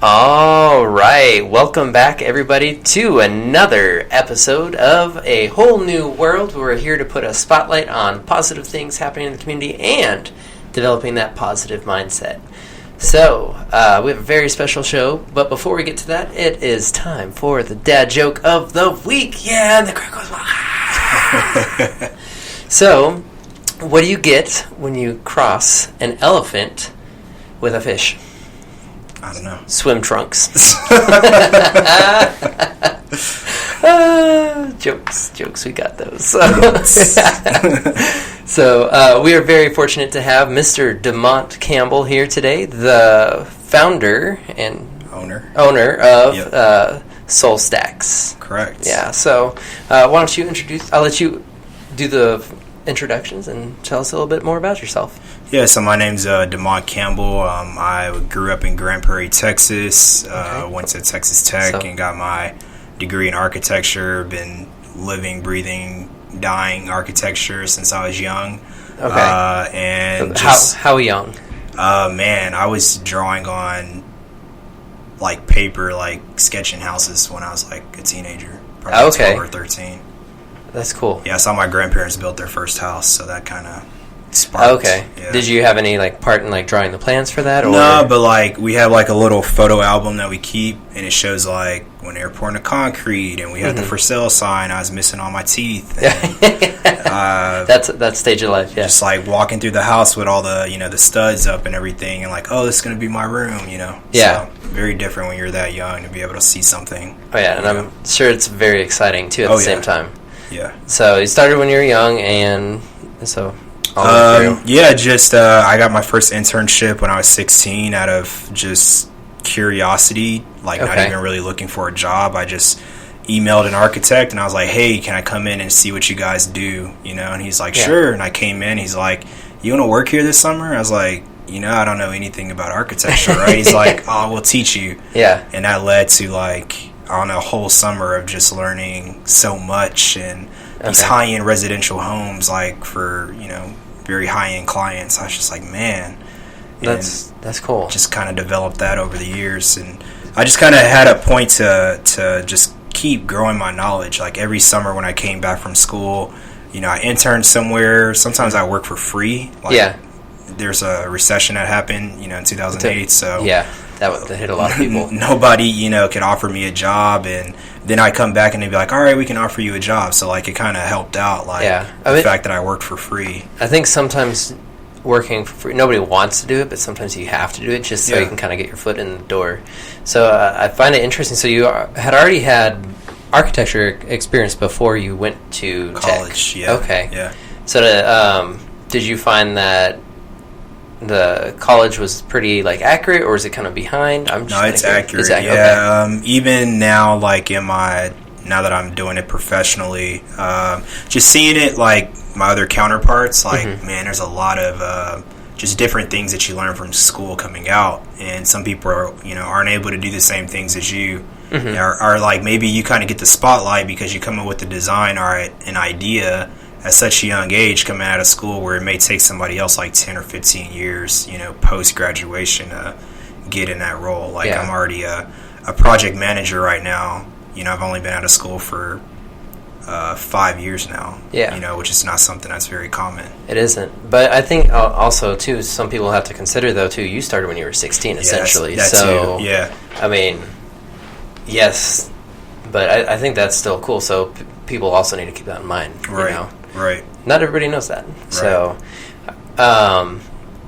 All right, welcome back everybody to another episode of A Whole New World. We're here to put a spotlight on positive things happening in the community and developing that positive mindset. So, we have a very special show, but before we get to that, it is time for the dad joke of the week. Yeah, and the crowd goes wild. So, what do you get when you cross an elephant with a fish? I don't know. Swim trunks. Jokes, we got those. So we are very fortunate to have Mr. Demont Campbell here today, the founder and owner of Soul Stacks. Correct. Yeah, so why don't you I'll let you do the introductions and tell us a little bit more about yourself. Yeah, so my name's Demont Campbell. I grew up in Grand Prairie, Texas. Went to Texas Tech and got my degree in architecture. Been living, breathing, dying architecture since I was young. Okay. And how young? Man, I was drawing on like paper, like sketching houses when I was like a teenager, probably 12 or 13. That's cool. Yeah, I saw my grandparents build their first house, so that kind of sparked. Okay. Yeah. Did you have any like part in like drawing the plans for that? Or? No, but like we have like a little photo album that we keep, and it shows like when they were pouring the concrete, and we had the for sale sign. I was missing all my teeth. And, that's stage of life. Yeah. Just like walking through the house with all the the studs up and everything, and like, oh, this is gonna be my room. Yeah. So, very different when you're that young to be able to see something. Oh yeah, and I'm sure it's very exciting too at the same time. Yeah. So you started when you were young, and so. I got my first internship when I was 16 out of just curiosity, like not even really looking for a job. I just emailed an architect and I was like, hey, can I come in and see what you guys do? And he's like, sure. And I came in, he's like, you want to work here this summer? I was like, I don't know anything about architecture, right? He's like, oh, we'll teach you. Yeah. And that led to like on a whole summer of just learning so much and these high-end residential homes, like for, very high-end clients. I was just like, man. That's cool. Just kind of developed that over the years. And I just kind of had a point to just keep growing my knowledge. Like every summer when I came back from school, I interned somewhere. Sometimes I work for free. Like, there's a recession that happened, in 2008. So yeah, that hit a lot of people. Nobody, could offer me a job, and then I come back and they'd be like, all right, we can offer you a job. So like it kind of helped out, like the fact that I worked for free. I think sometimes working for free, nobody wants to do it, but sometimes you have to do it just so you can kind of get your foot in the door. So I find it interesting. So you had already had architecture experience before you went to college. Tech. Yeah. Okay. Yeah. So did you find that the college was pretty like accurate, or is it kind of behind? It's accurate. Yeah. Even now, like now that I'm doing it professionally, just seeing it like my other counterparts, like man, there's a lot of just different things that you learn from school coming out, and some people are aren't able to do the same things as you. Are like maybe you kind of get the spotlight because you come up with the design or an idea at such a young age coming out of school, where it may take somebody else like 10 or 15 years, post-graduation to get in that role. Like I'm already a project manager right now. I've only been out of school for 5 years now. Yeah. Which is not something that's very common. It isn't. But I think also, too, some people have to consider, though, too, you started when you were 16, essentially. That so, too. Yeah. I mean, yes, but I think that's still cool. So people also need to keep that in mind. Right. Right. Not everybody knows that. Right.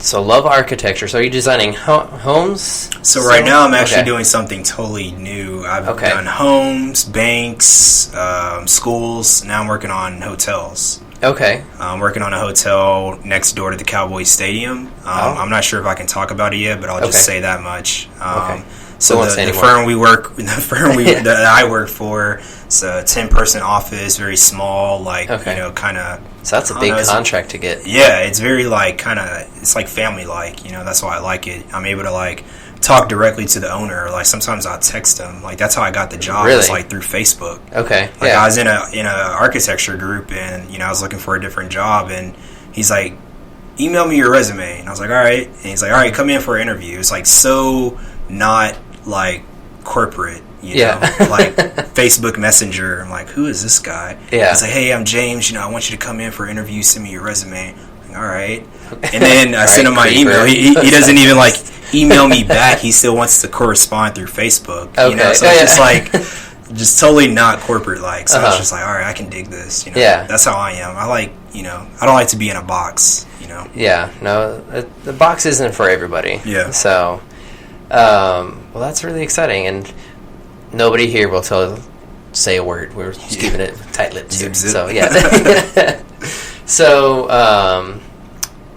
So love architecture. So are you designing homes? So right now I'm actually doing something totally new. I've done homes, banks, schools. Now I'm working on hotels. Okay. I'm working on a hotel next door to the Cowboys Stadium. I'm not sure if I can talk about it yet, but I'll just say that much. So the firm that I work for, it's a 10-person office, very small, like kind of. So that's a big contract to get. Yeah, it's very like it's like family like. That's why I like it. I'm able to like talk directly to the owner. Like sometimes I'll text him. Like that's how I got the job. Really? It's like through Facebook. Okay. Like I was in a architecture group, and I was looking for a different job, and he's like, email me your resume, and I was like, all right. And he's like, all right, come in for an interview. It's like so not like corporate, you know, like Facebook Messenger. I'm like, who is this guy? Yeah. He's like, hey, I'm James. I want you to come in for an interview. Send me your resume. I'm like, all right. And then I send him my email. He doesn't even like email me back. He still wants to correspond through Facebook. Okay. You know, so it's just like, just totally not corporate like. So it's just like, all right, I can dig this. You know, that's how I am. I like, I don't like to be in a box. Yeah. No, the box isn't for everybody. Yeah. So, well, that's really exciting, and nobody here will say a word. We're just keeping it tight-lipped here. So yeah. So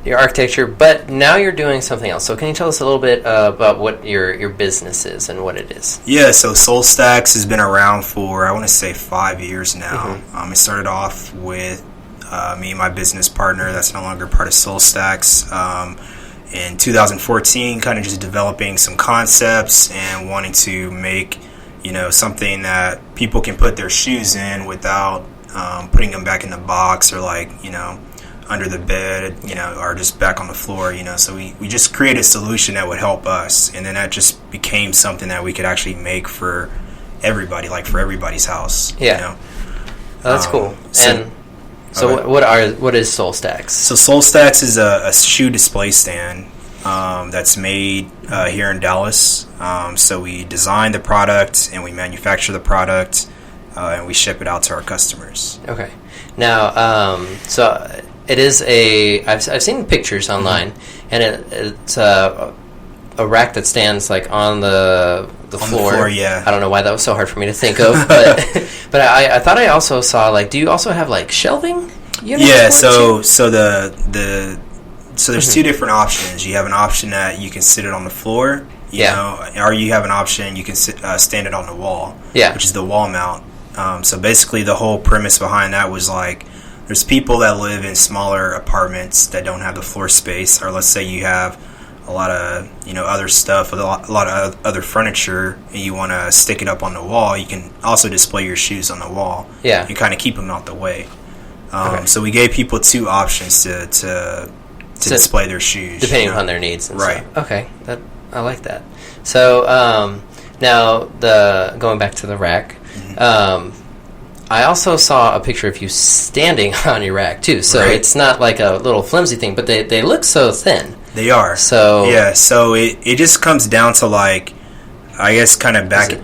your architecture, but now you're doing something else. So can you tell us a little bit about what your business is and what it is? Yeah, so SoulStacks has been around for, I want to say, 5 years now. It started off with me and my business partner that's no longer part of SoulStacks. In 2014, kind of just developing some concepts and wanting to make, something that people can put their shoes in without putting them back in the box or like, under the bed, or just back on the floor, So we just created a solution that would help us. And then that just became something that we could actually make for everybody, like for everybody's house. Yeah. That's cool. So what is SoulStacks? So SoulStacks is a shoe display stand that's made here in Dallas. So we design the product and we manufacture the product and we ship it out to our customers. Okay. Now, so it is I've seen pictures online, and it's a rack that stands like on the floor. Yeah. I don't know why that was so hard for me to think of, but I thought I also saw like, do you also have like shelving units? Yeah. So there's two different options. You have an option that you can sit it on the floor, you know, or you have an option you can stand it on the wall, which is the wall mount. So basically, the whole premise behind that was like, there's people that live in smaller apartments that don't have the floor space, or let's say you have a lot of other stuff, a lot of other furniture, and you want to stick it up on the wall. You can also display your shoes on the wall. Yeah, and kind of keep them out the way. So we gave people two options to display their shoes, depending upon their needs. And right. Stuff. Okay, I like that. So now going back to the rack. I also saw a picture of you standing on your rack too, so it's not like a little flimsy thing, but they look so thin. They are. So yeah, so it just comes down to like, I guess kind of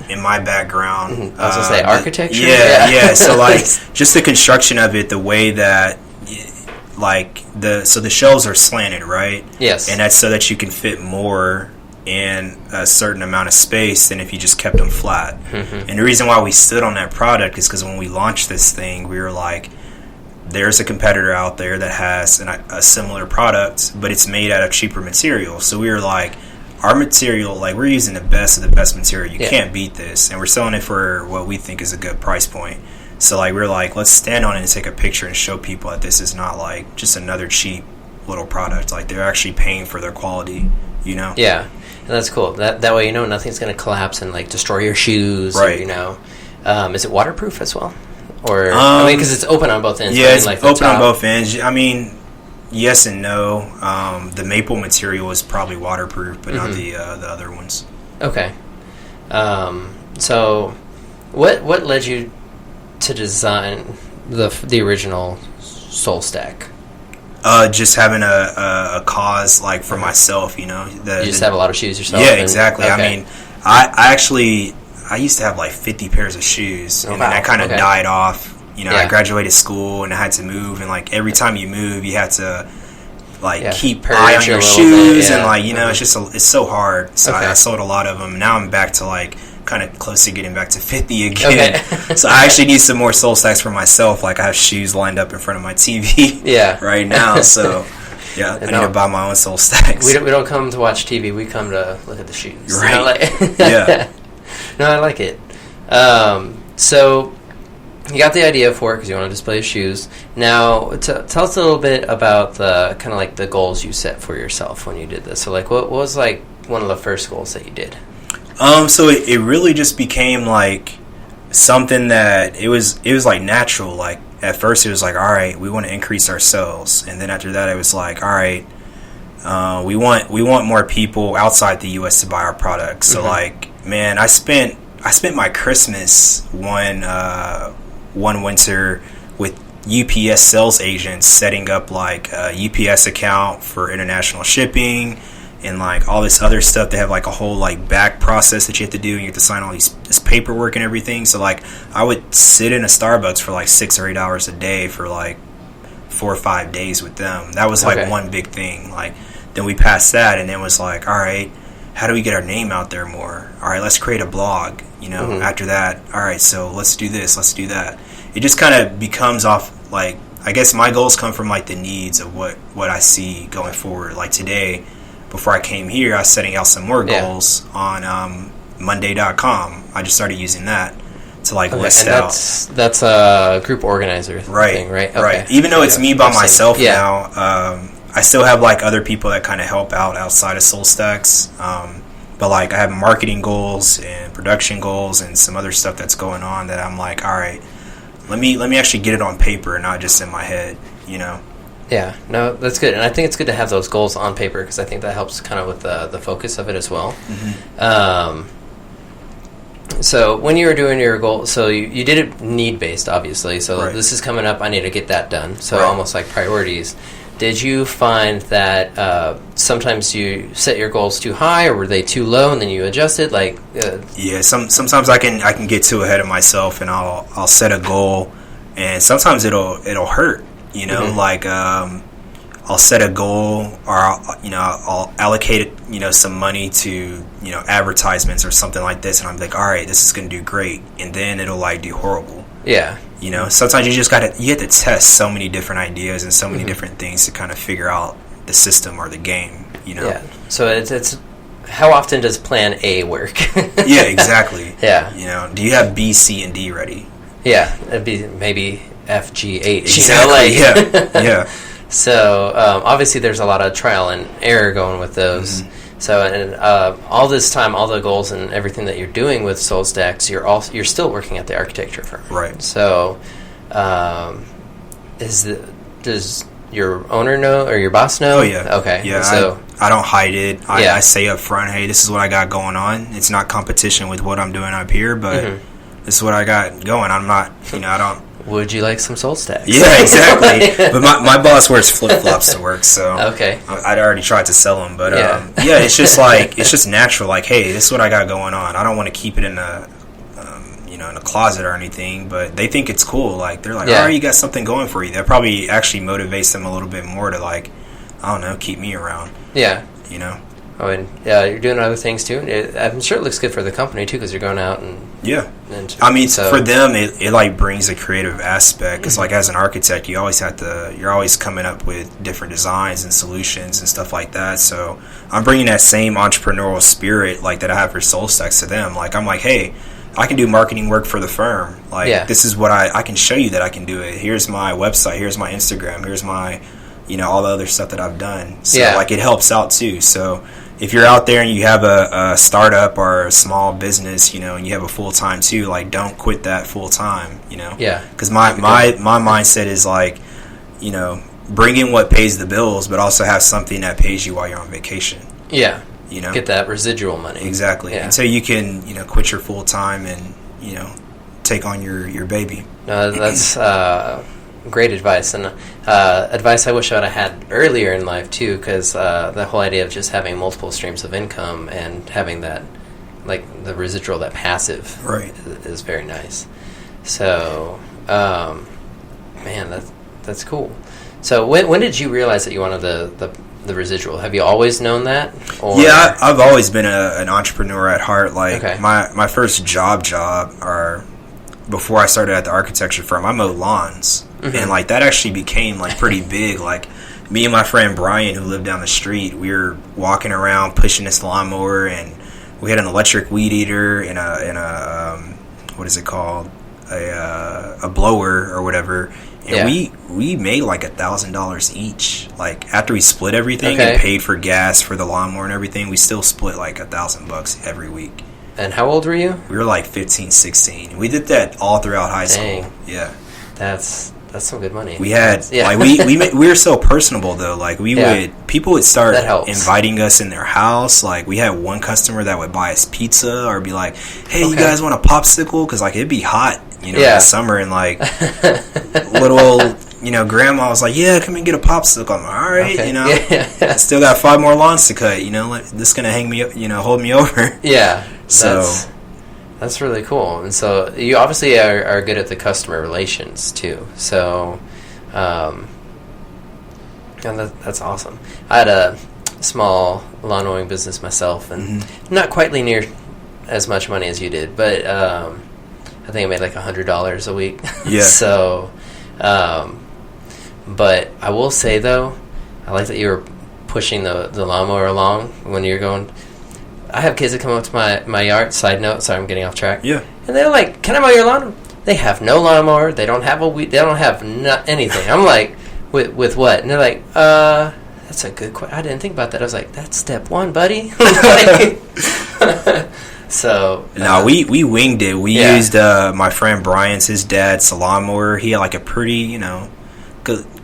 in my background. I was going to say architecture? Yeah. So like just the construction of it, the way that like the shelves are slanted, right? Yes. And that's so that you can fit more in a certain amount of space than if you just kept them flat. And the reason why we stood on that product is because when we launched this thing, we were like, there's a competitor out there that has a similar product, but it's made out of cheaper material. So we were like, our material, like we're using the best of the best material. You can't beat this. And we're selling it for what we think is a good price point. So like we're like, let's stand on it and take a picture and show people that this is not like just another cheap little product. Like they're actually paying for their quality, Yeah. And that's cool. That way, nothing's going to collapse and like destroy your shoes. Right. Or, is it waterproof as well? Or because it's open on both ends. Yeah, it's open on both ends. I mean, yes and no. The maple material is probably waterproof, but not the other ones. Okay. So, what led you to design the original SoulStack? Just having a cause like for myself, you just have a lot of shoes yourself. Yeah, exactly. Okay. I mean, I used to have like 50 pairs of shoes, and then that kind of died off. I graduated school and I had to move, and like every time you move, you had to like keep eye on your shoes, and like it's so hard. So I sold a lot of them. Now I'm back to like kind of close to getting back to 50 again. So I actually need some more SoulStacks for myself. Like I have shoes lined up in front of my TV right now. So I need to buy my own SoulStacks. We don't come to watch TV. We come to look at the shoes. Right. Yeah. No, I like it. So you got the idea for it because you want to display shoes. Now, tell us a little bit about the kind of like the goals you set for yourself when you did this. So like, what was like one of the first goals that you did? So it really just became like something that it was like natural. Like at first it was like, all right, we want to increase our sales, and then after that it was like, all right, we want more people outside the U.S. to buy our products. So like man, I spent my Christmas one winter with UPS sales agents setting up like a UPS account for international shipping and like all this other stuff. They have like a whole like back process that you have to do, and you have to sign all this paperwork and everything. So like I would sit in a Starbucks for like 6 or 8 hours a day for like 4 or 5 days with them. That was like one big thing. Like then we passed that, and then was like, all right, how do we get our name out there more? All right, let's create a blog. After that, all right, so let's do this, let's do that. It just kind of becomes off, like, I guess my goals come from like the needs of what I see going forward. Like today, before I came here, I was setting out some more goals on Monday.com. I just started using that to like list and out. That's a group organizer thing, right? Okay. Right. Even though it's me by myself now, I still have like other people that kind of help out outside of SoulStacks. But like I have marketing goals and production goals and some other stuff that's going on that I'm like, all right, let me actually get it on paper and not just in my head, Yeah, no, that's good. And I think it's good to have those goals on paper because I think that helps kind of with the focus of it as well. Mm-hmm. So when you were doing your goal, so you did it need-based, obviously. So this is coming up, I need to get that done. So almost like priorities. Did you find that sometimes you set your goals too high, or were they too low, and then you adjusted? Sometimes I can get too ahead of myself, and I'll set a goal, and sometimes it'll hurt. Like I'll set a goal, or I'll allocate some money to advertisements or something like this, and I'm like, all right, this is going to do great, and then it'll like do horrible. Yeah. Sometimes you have to test so many different ideas and so many different things to kind of figure out the system or the game, Yeah. So it's how often does plan A work? Yeah, exactly. Yeah. Do you have B, C, and D ready? Yeah. It'd be maybe F, G, H. Exactly. Yeah. So obviously there's a lot of trial and error going with those. Mm-hmm. So, and all this time, all the goals and everything that you're doing with SoulStacks, you're still working at the architecture firm, right? So, does your owner know or your boss know? Oh yeah, okay, yeah. So I don't hide it. I say up front, hey, this is what I got going on. It's not competition with what I'm doing up here, but this is what I got going. I'm not, I don't. Would you like some SoulStacks? Yeah, exactly. But my boss wears flip-flops to work, so okay. I'd already tried to sell them. But it's just like, it's just natural. Like, hey, this is what I got going on. I don't want to keep it in a in a closet or anything, but they think it's cool. Like, they're like, oh, you got something going for you. That probably actually motivates them a little bit more to, like, I don't know, keep me around. Yeah. Oh, and you're doing other things too. I'm sure it looks good for the company too, because you're going out and for them, it like brings a creative aspect. Because like as an architect, you're always coming up with different designs and solutions and stuff like that. So I'm bringing that same entrepreneurial spirit like that I have for SoulStacks to them. Like I'm like, hey, I can do marketing work for the firm. Like this is what I can show you that I can do it. Here's my website. Here's my Instagram. Here's my all the other stuff that I've done. So like it helps out too. So if you're out there and you have a startup or a small business, and you have a full time too, like don't quit that full time, Yeah. Because my mindset is like, bring in what pays the bills, but also have something that pays you while you're on vacation. Yeah. Get that residual money. Exactly. Yeah. Until you can, quit your full time and, take on your baby. That's great advice, and advice I wish I would have had earlier in life too, because the whole idea of just having multiple streams of income and having that, like the residual, that passive, right, is very nice. So, man, that's cool. So when did you realize that you wanted the residual? Have you always known that? Or? Yeah, I've always been an entrepreneur at heart. Like my first job, or before I started at the architecture firm, I mowed lawns. And like that actually became like pretty big. Like me and my friend Brian, who lived down the street, we were walking around pushing this lawnmower, and we had an electric weed eater and a what is it called, a blower or whatever. And we made like $1,000 each. Like after we split everything and paid for gas for the lawnmower and everything, we still split like $1,000 every week. And how old were you? We were like 15, 16. We did that all throughout high school. Yeah. That's That's some good money. We had like we were so personable though. Like people would start inviting us in their house. Like we had one customer that would buy us pizza or be like, "Hey, you guys want a popsicle?" Because like it'd be hot, in the summer, and like little old grandma was like, "Yeah, come and get a popsicle." I'm like, "All right," I still got 5 more lawns to cut. This is gonna hang me, hold me over. Yeah, so. That's really cool. And so you obviously are good at the customer relations too. So, that's awesome. I had a small lawn mowing business myself, and not quite near as much money as you did, but I think I made like $100 a week. Yeah. So, but I will say though, I like that you were pushing the lawnmower along when you're going. I have kids that come up to my yard. Side note, sorry, I'm getting off track. Yeah. And they're like, "Can I mow your lawn?" They have no lawnmower. They don't have They don't have anything. I'm like, with what? And they're like, that's a good question. I didn't think about that. I was like, that's step 1, buddy. So. No, we winged it. We used my friend Brian's, his dad's lawnmower. He had like a pretty,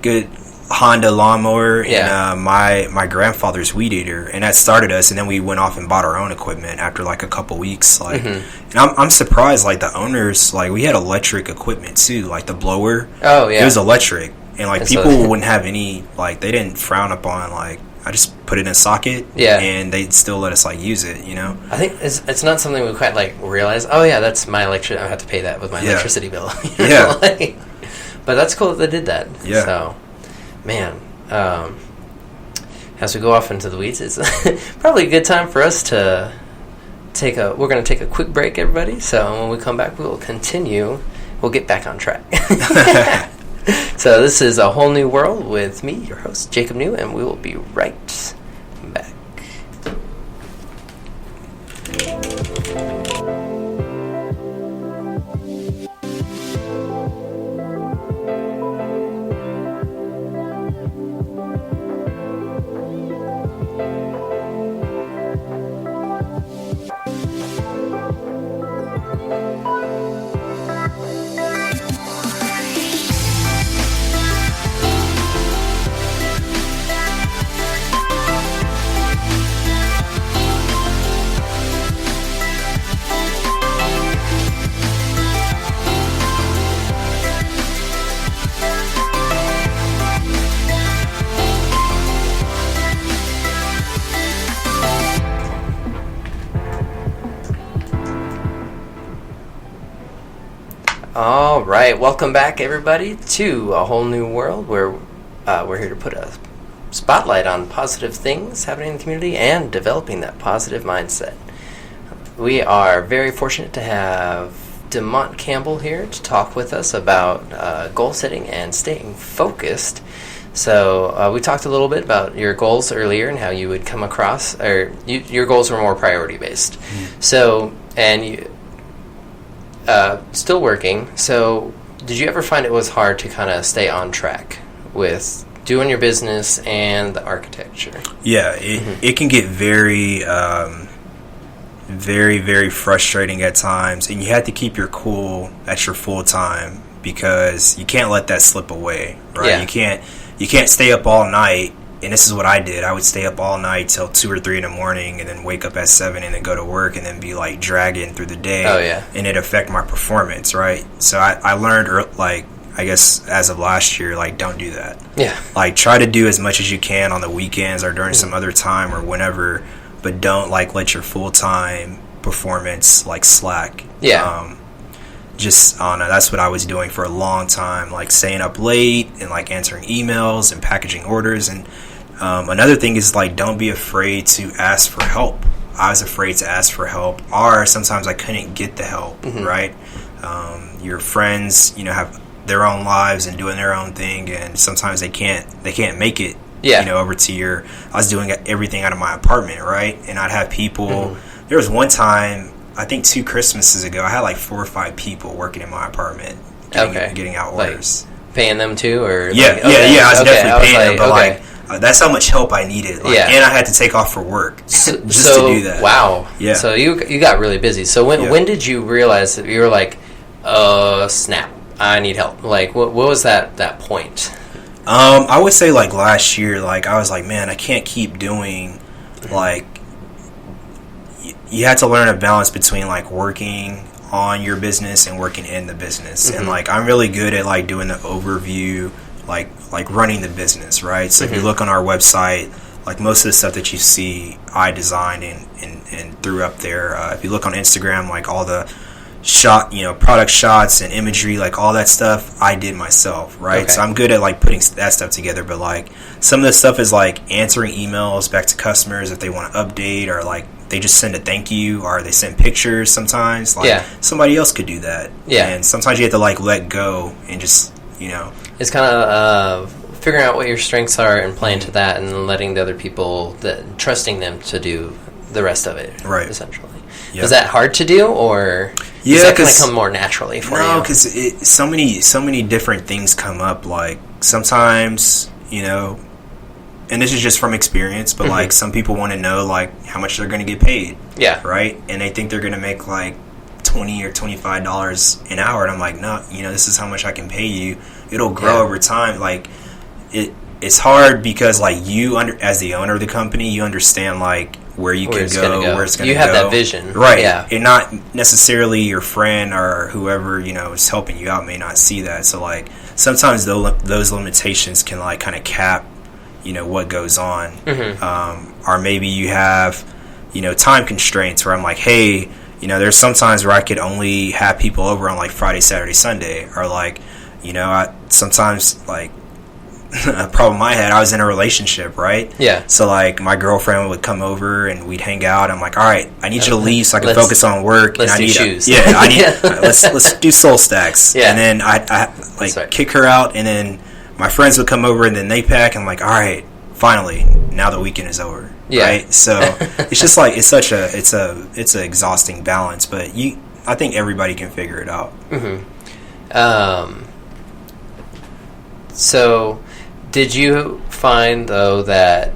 good Honda lawnmower, and my grandfather's weed eater, and that started us. And then we went off and bought our own equipment after like a couple weeks. Like, and I'm surprised. Like the owners, like we had electric equipment too, like the blower. Oh yeah, it was electric, and like people wouldn't have any. Like they didn't frown upon like I just put it in a socket. Yeah, and they'd still let us like use it. I think it's not something we quite like realize. Oh yeah, that's my electric. I have to pay that with my electricity bill. Yeah, but that's cool that they did that. Yeah. So. Man, as we go off into the weeds, it's probably a good time for us to we're going to take a quick break, everybody. So when we come back, we will continue. We'll get back on track. So this is A Whole New World with me, your host, Jacob New, and we will be right back. All right, welcome back, everybody, to A Whole New World, where we're here to put a spotlight on positive things happening in the community and developing that positive mindset. We are very fortunate to have Demont Campbell here to talk with us about goal setting and staying focused. So we talked a little bit about your goals earlier and how you would come across, or your goals were more priority based. So, and you. Still working. So, did you ever find it was hard to kind of stay on track with doing your business and the architecture? Yeah, it can get very, very, very frustrating at times, and you have to keep your cool at your full time because you can't let that slip away, right? Yeah. You can't stay up all night. And this is what I did. I would stay up all night till 2 or 3 in the morning and then wake up at 7 and then go to work and then be like dragging through the day. Oh, yeah. And it affect my performance, right? So I learned, like, I guess as of last year, like, don't do that. Yeah. Like, try to do as much as you can on the weekends or during some other time or whenever, but don't, like, let your full-time performance, like, slack. Yeah. That's what I was doing for a long time, like staying up late and like answering emails and packaging orders. And another thing is like don't be afraid to ask for help. I was afraid to ask for help, or sometimes I couldn't get the help. Right? Your friends, have their own lives and doing their own thing, and sometimes they can't make it. Yeah. Over to I was doing everything out of my apartment, right? And I'd have people. There was one time, I think 2 Christmases ago, I had like 4 or 5 people working in my apartment getting out orders. Like paying them too? Or yeah, I was definitely paying them, but that's how much help I needed. And I had to take off for work just to do that. Wow. Yeah. So you got really busy. So when did you realize that you were like, snap, I need help? Like, what was that point? I would say, like, last year, like, I was like, man, I can't keep doing, like, you had to learn a balance between, like, working on your business and working in the business. And, like, I'm really good at, like, doing the overview, like running the business, right? So if you look on our website, like, most of the stuff that you see, I designed and threw up there. If you look on Instagram, like, all the product shots and imagery, like, all that stuff, I did myself, right? Okay. So I'm good at, like, putting that stuff together. But, like, some of the stuff is, like, answering emails back to customers if they want to update, or, like, they just send a thank you, or they send pictures sometimes. Like, somebody else could do that. Yeah. And sometimes you have to, like, let go and just, It's kind of figuring out what your strengths are and playing to that, and letting the other people, trusting them to do the rest of it, right? Essentially. Yep. Is that hard to do, or does that kind of come more naturally for you? No, because so many different things come up. Like, sometimes, and this is just from experience, but like, some people want to know, like, how much they're going to get paid. Yeah. Right? And they think they're going to make, like, $20 or $25 an hour, and I'm like, no, this is how much I can pay you. It'll grow over time. Like, it's hard because, like, as the owner of the company, you understand, like, where you can go, where it's going to go. You have that vision. Right. Yeah. And not necessarily your friend or whoever, is helping you out may not see that. So, like, sometimes those limitations can, like, kind of cap, what goes on. Or maybe you have, time constraints where I'm like, hey, there's some times where I could only have people over on, like, Friday, Saturday, Sunday. Or, like, sometimes, like, a problem I had, I was in a relationship, right? Yeah. So, like, my girlfriend would come over and we'd hang out. I'm like, all right, I need you to leave so I can focus on work. Let's do shoes. Let's do soul stacks. Yeah. And then I kick her out, and then my friends would come over, and then they pack. I'm like, all right, finally, now the weekend is over. Yeah. Right. So it's just like, it's an exhausting balance, but I think everybody can figure it out. So, did you find, though, that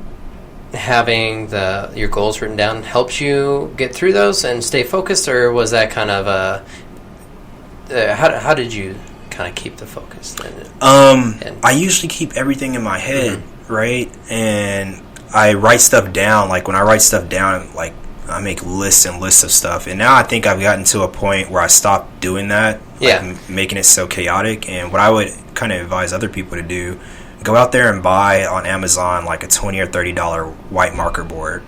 having your goals written down helps you get through those and stay focused, or was that kind of how did you kind of keep the focus then? I usually keep everything in my head, right? And I write stuff down. Like, when I write stuff down, like, I make lists and lists of stuff. And now I think I've gotten to a point where I stopped doing that, like, making it so chaotic. And what I would kind of advise other people to do, go out there and buy on Amazon, like, a $20 or $30 white marker board,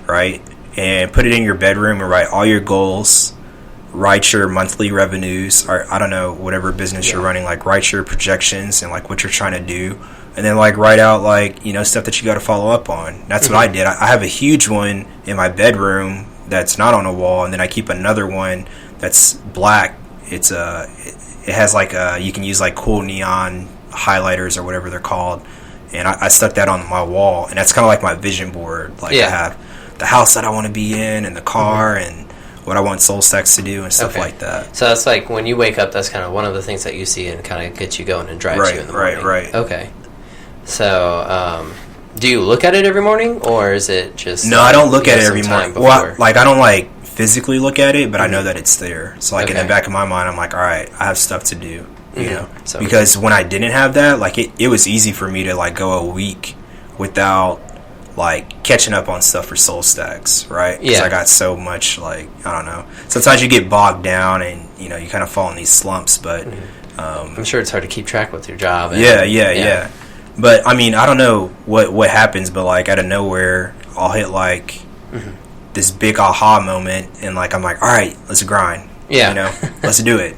right? And put it in your bedroom and write all your goals, write your monthly revenues, or I don't know, whatever business you're running, like, write your projections and, like, what you're trying to do. And then, like, write out, like, stuff that you got to follow up on. That's what I did. I have a huge one in my bedroom that's not on a wall, and then I keep another one that's black. It has, like, you can use, like, cool neon highlighters or whatever they're called. And I stuck that on my wall, and that's kind of like my vision board. Like, I have the house that I want to be in, and the car, and what I want Soul Stacks to do, and stuff like that. So that's like, when you wake up, that's kind of one of the things that you see and kind of gets you going and drives you in the morning. Right. Okay. So, do you look at it every morning, or is it just... No, I don't look at it every morning. Well, I don't, like, physically look at it, but I know that it's there. So, like, in the back of my mind, I'm like, all right, I have stuff to do, So, because when I didn't have that, like, it was easy for me to, like, go a week without, like, catching up on stuff for Soul Stacks, right? Because I got so much, like, I don't know. Sometimes you get bogged down and, you kind of fall in these slumps, but... I'm sure it's hard to keep track with your job. Yeah. But, I mean, I don't know what happens, but, like, out of nowhere, I'll hit, like, this big aha moment, and, like, I'm like, all right, let's grind. Yeah. Let's do it.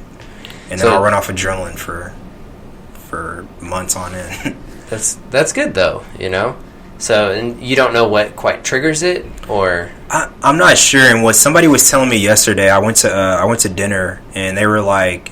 And then I'll run off adrenaline for months on end. That's good, though, So, and you don't know what quite triggers it, or... I'm not sure. And what somebody was telling me yesterday, I went to dinner, and they were like,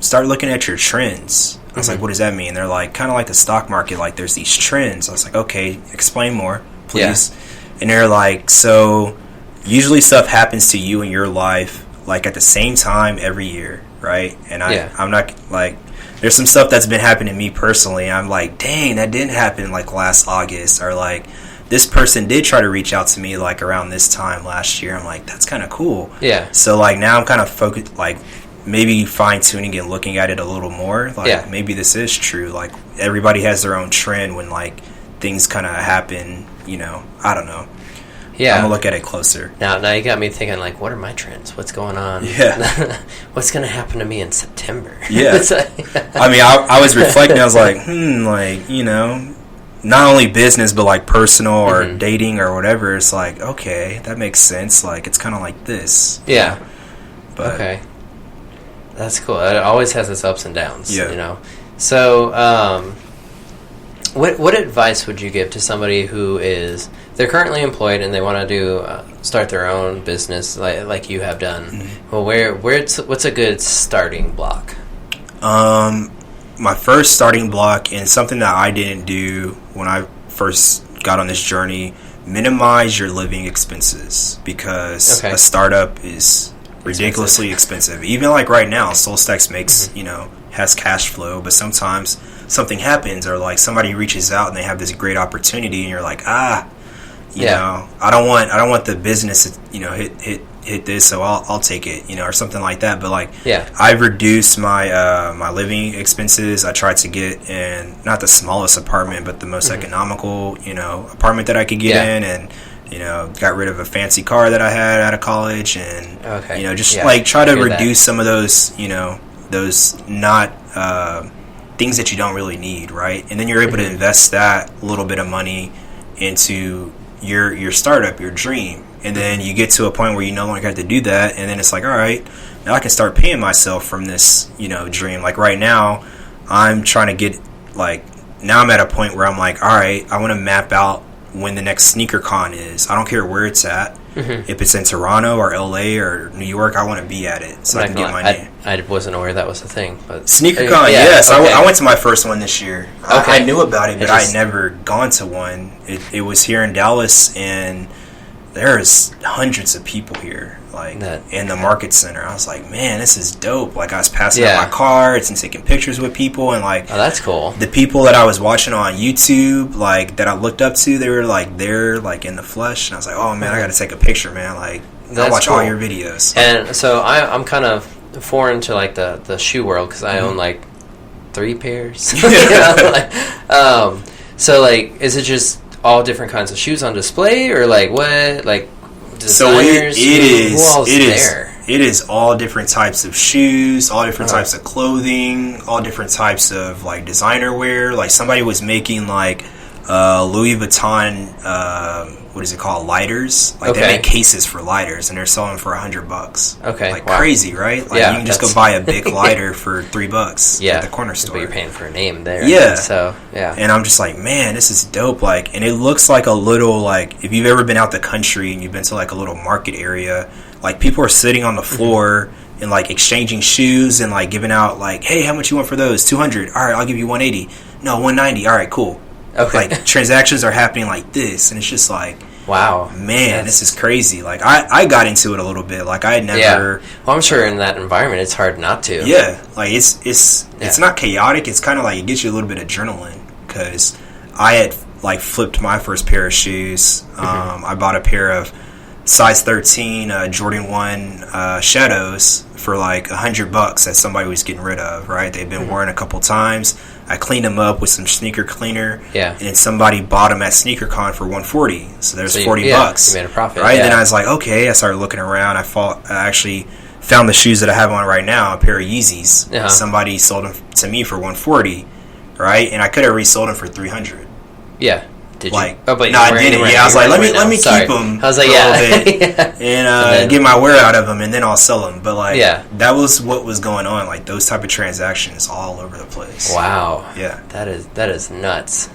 start looking at your trends. I was like, what does that mean? They're like, kind of like the stock market, like, there's these trends. I was like, okay, explain more, please. Yeah. And they're like, so usually stuff happens to you in your life, like, at the same time every year, right? And I'm not, like, there's some stuff that's been happening to me personally. I'm like, dang, that didn't happen, like, last August. Or, like, this person did try to reach out to me, like, around this time last year. I'm like, that's kind of cool. Yeah. So, like, now I'm kind of focused, like, maybe fine-tuning and looking at it a little more. Like, maybe this is true. Like, everybody has their own trend when, like, things kind of happen, you know. I don't know. Yeah. I'm going to look at it closer. Now you got me thinking, like, what are my trends? What's going on? Yeah. What's going to happen to me in September? Yeah. I mean, I was reflecting. I was like, like, you know, not only business, but, like, personal or dating or whatever. It's like, okay, that makes sense. Like, it's kind of like this. Yeah. But, okay. That's cool. It always has its ups and downs, yeah. You know. So, what advice would you give to somebody who they're currently employed and they want to start their own business like you have done? Mm-hmm. Well, what's a good starting block? My first starting block, and something that I didn't do when I first got on this journey, minimize your living expenses, because a startup is ridiculously expensive. Even like right now, SoulStacks makes, you know, has cash flow, but sometimes something happens, or like somebody reaches out and they have this great opportunity, and you're like, you know, I don't want the business to, you know, hit this, so I'll take it, you know, or something like that. But like, I've reduced my my living expenses. I tried to get in not the smallest apartment, but the most economical, you know, apartment that I could get in, and you know, got rid of a fancy car that I had out of college, and you know, just like try to reduce some of those, you know, those not things that you don't really need, right? And then you're able to invest that little bit of money into your startup, your dream, and then you get to a point where you no longer have to do that, and then it's like, all right, now I can start paying myself from this, you know, dream. Like right now, I'm trying to get, like, now I'm at a point where I'm like, all right, I want to map out when the next sneaker con is. I don't care where it's at. If it's in Toronto or LA or New York, I want to be at it so I can get my name. I wasn't aware that was a thing. But SneakerCon, yes. Okay. I went to my first one this year. I knew about it, but I had never gone to one. It was here in Dallas, and there's hundreds of people here, like in the market center. I was like, man, this is dope. Like, I was passing out my cards and taking pictures with people, and like, oh, that's cool. The people that I was watching on YouTube, like, that I looked up to, they were like there, like, in the flesh, and I was like, oh man, I got to take a picture, man. Like, I watch all your videos. And so I'm kind of foreign to like the shoe world, because I own like 3 pairs. You know, like, so like, is it just all different kinds of shoes on display, or like what, like designers? So it is all different types of shoes, all different types of clothing, all different types of like designer wear. Like, somebody was making like Louis Vuitton, what is it called, lighters? Like, they make cases for lighters, and they're selling for $100. Okay, like crazy, right? Like, you can just go buy a big lighter for $3 at the corner store. But you're paying for a name there. Yeah. So and I'm just like, man, this is dope. Like, and it looks like a little, like, if you've ever been out the country and you've been to like a little market area, like, people are sitting on the floor and like exchanging shoes and like giving out like, hey, how much you want for those? 200. All right, I'll give you 180. No, 190. All right, cool. Okay. Like, transactions are happening like this, and it's just like, wow, man, this is crazy. Like, I got into it a little bit. Like, I had never. Yeah. Well, I'm sure in that environment, it's hard not to. Yeah, like it's not chaotic. It's kind of like, it gives you a little bit of adrenaline, because I had like flipped my first pair of shoes. I bought a pair of size 13 Jordan 1 Shadows for like $100 that somebody was getting rid of. Right, they've been worn a couple times. I cleaned them up with some sneaker cleaner, and then somebody bought them at SneakerCon for $140. So there's $40. You made a profit, right? Then I was like, okay. I started looking around. I actually found the shoes that I have on right now, a pair of Yeezys. Somebody sold them to me for $140, right? And I could have resold them for $300. Yeah. Did you? Like, no, I didn't. I was like, let me keep them I was like, for a little bit and get my wear out of them, and then I'll sell them. But like, that was what was going on. Like, those type of transactions all over the place. Wow. Yeah. That is nuts.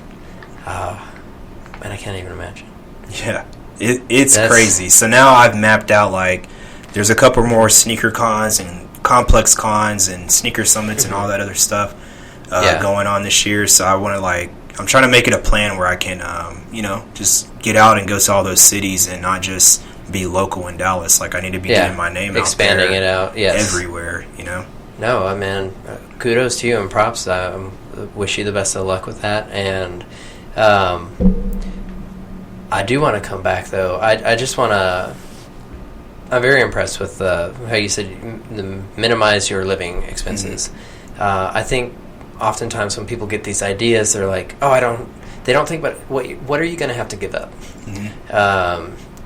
Man, I can't even imagine. Yeah. It's crazy. So now I've mapped out, like, there's a couple more sneaker cons and complex cons and sneaker summits and all that other stuff going on this year. So I want to, like, I'm trying to make it a plan where I can, you know, just get out and go to all those cities and not just be local in Dallas. Like, I need to be getting my name expanding out there, it out, everywhere, you know? No, man, kudos to you and props. I wish you the best of luck with that. And I do want to come back, though. I just want to I'm very impressed with how you said minimize your living expenses. I think oftentimes when people get these ideas, they're like, oh, they don't think about what are you going to have to give up?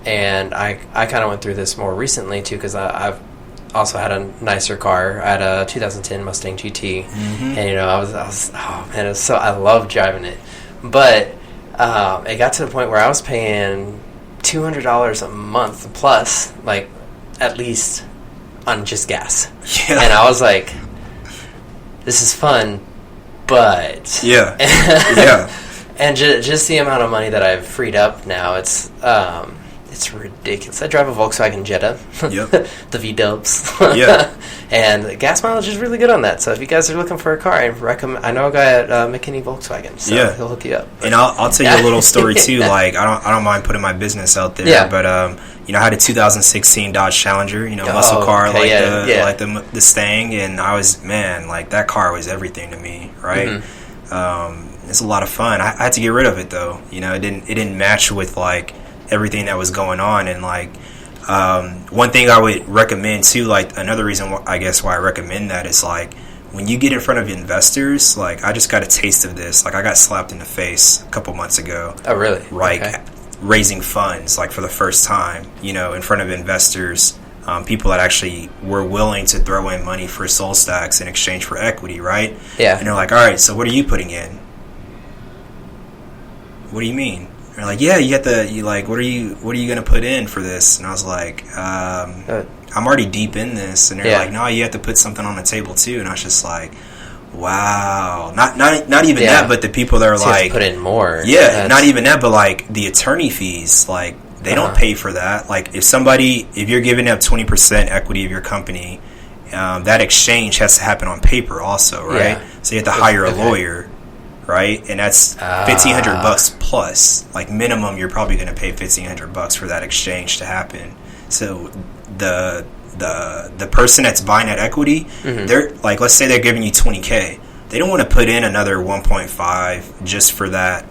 And I kind of went through this more recently too, because I've also had a nicer car. I had a 2010 Mustang GT, and I was oh man, I love driving it, but it got to the point where I was paying $200 a month plus, like at least on just gas, and I was like, this is fun, but and just the amount of money that I've freed up now, it's ridiculous. I drive a Volkswagen Jetta, the V-dubs, and the gas mileage is really good on that. So if you guys are looking for a car, I recommend. I know a guy at McKinney Volkswagen, so he'll hook you up. And I'll tell you a little story too. Like I don't mind putting my business out there, but I had a 2016 Dodge Challenger, muscle car, like the Stang, and I was, man, like that car was everything to me, right? It's a lot of fun. I had to get rid of it though. It didn't match with like everything that was going on, and like one thing I would recommend too, like another reason I guess why I recommend that is like when you get in front of investors, like I just got a taste of this. Like I got slapped in the face a couple months ago. Oh really? Like raising funds, like for the first time, in front of investors, people that actually were willing to throw in money for soul stacks in exchange for equity, right? Yeah. And they're like, all right, so what are you putting in? What do you mean? They're like, yeah, what are you going to put in for this? And I was like, I'm already deep in this. And they're like, no, you have to put something on the table too. And I was just like, wow. Not even that, but the people that are so like, put in more. Yeah, not even that, but like the attorney fees, like they don't pay for that. Like if you're giving up 20% equity of your company, that exchange has to happen on paper also, right? So you have to hire a lawyer. Right, and that's $1,500 plus. Like minimum, you're probably going to pay $1,500 for that exchange to happen. So the person that's buying that equity, they're like, let's say they're giving you $20K. They don't want to put in another 1.5 just for that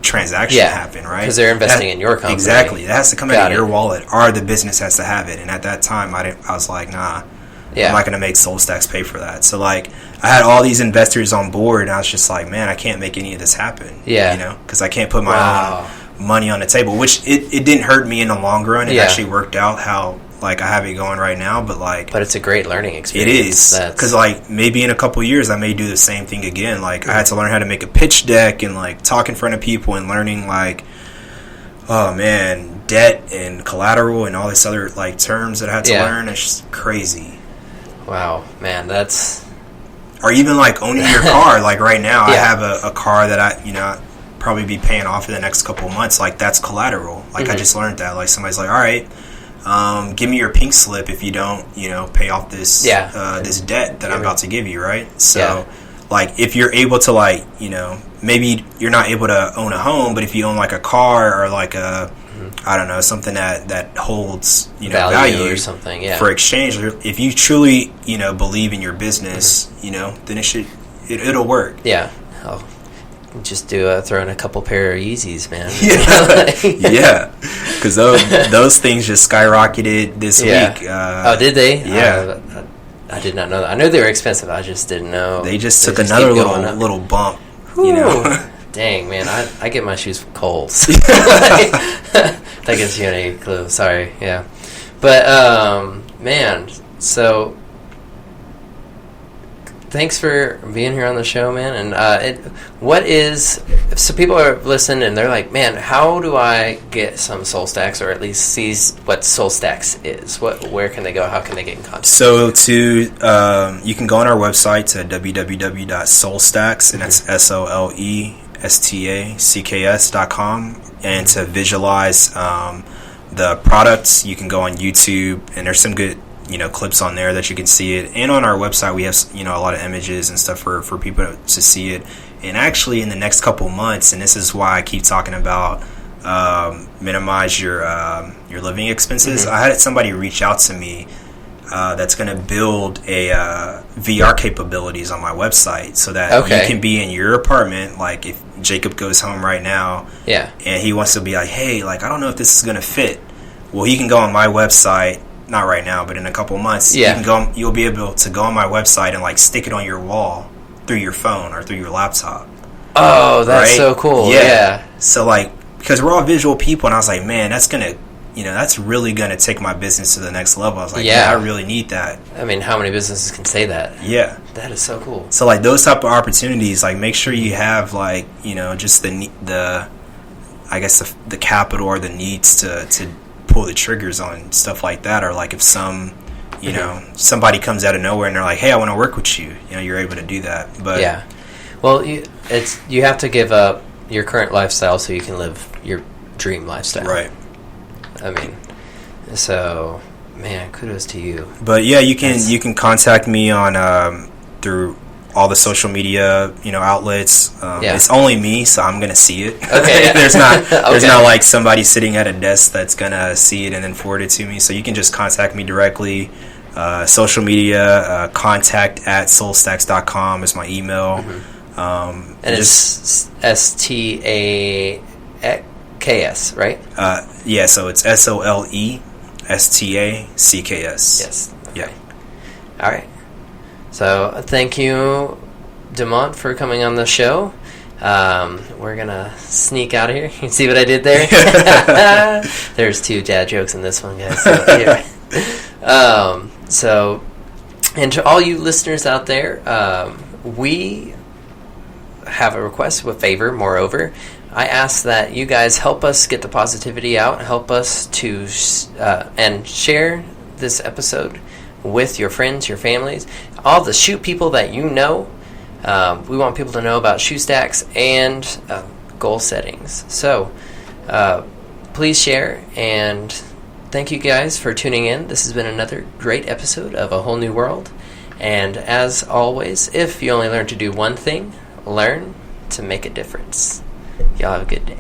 transaction to happen, right? Because they're investing in your company. Exactly, that has to come out of your wallet, or the business has to have it. And at that time, I was like, nah. I'm not going to make Soul Stacks pay for that. So, like, I had all these investors on board, and I was just like, man, I can't make any of this happen. Because I can't put my own money on the table, which it didn't hurt me in the long run. It actually worked out how, like, I have it going right now. But it's a great learning experience. It is. Because, like, maybe in a couple years, I may do the same thing again. Like, I had to learn how to make a pitch deck and, like, talk in front of people and learning, like, oh, man, debt and collateral and all this other, like, terms that I had to learn. It's just crazy. Wow, man, that's... Or even, like, owning your car. Like, right now, I have a car that I, probably be paying off in the next couple of months. Like, that's collateral. Like, I just learned that. Like, somebody's like, all right, give me your pink slip if you don't, pay off this this debt that I'm about to give you, right? So, like, if you're able to, like, maybe you're not able to own a home, but if you own, like, a car or, like, I don't know, something that holds, value or something, for exchange. If you truly, believe in your business, then it'll work. Yeah. Oh, just throw in a couple pair of Yeezys, man. Yeah. Because those things just skyrocketed this week. Did they? Yeah. I did not know that. I know they were expensive. I just didn't know. They just took another little bump, Dang, man, I get my shoes from Kohl's. That gives you any clue. Sorry, yeah. But, man, so thanks for being here on the show, man. And so people are listening and they're like, man, how do I get some Soul Stacks, or at least see what Soul Stacks is? Where can they go? How can they get in contact? So you can go on our website to www.soulstacks, and that's SOLESTACKS.com, and to visualize the products, you can go on YouTube, and there's some good clips on there that you can see it. And on our website, we have a lot of images and stuff for people to see it. And actually, in the next couple months, and this is why I keep talking about minimize your living expenses. I had somebody reach out to me that's going to build a VR capabilities on my website, so that you can be in your apartment. Like if Jacob goes home right now, and he wants to be like, hey, like I don't know if this is going to fit. Well, he can go on my website not right now, but in a couple months, Yeah. you'll be able to go on my website and like stick it on your wall through your phone or through your laptop. Oh, that's right? so cool. Yeah. Yeah. So like, because we're all visual people, and I was like, man, that's really gonna take my business to the next level. I was like, yeah, I really need that. I mean, how many businesses can say that? Yeah. That is so cool. So like those type of opportunities, like make sure you have like, you know, just the I guess the capital or the needs to pull the triggers on stuff like that, or like if you know, somebody comes out of nowhere and they're like, hey, I want to work with you, you know, you're able to do that. But yeah, well, you have to give up your current lifestyle so you can live your dream lifestyle, right? I mean, so man, kudos to you. But yeah, you can contact me on through all the social media, you know, outlets. It's only me, so I'm gonna see it. Okay. there's not like somebody sitting at a desk that's gonna see it and then forward it to me. So you can just contact me directly. Social media, contact@soulstacks.com is my email. And it's STAKS, right? Yeah, so it's SOLESTACKS. Yes. Okay. Yeah. All right. So thank you, Demont, for coming on the show. We're gonna sneak out of here. You see what I did there? There's 2 dad jokes in this one, guys. So, yeah. And to all you listeners out there, we have a request, a favor, moreover. I ask that you guys help us get the positivity out, help us to and share this episode with your friends, your families, all the shoe people that you know. We want people to know about shoe stacks and goal settings. So please share, and thank you guys for tuning in. This has been another great episode of A Whole New World. And as always, if you only learn to do one thing, learn to make a difference. Y'all have a good day.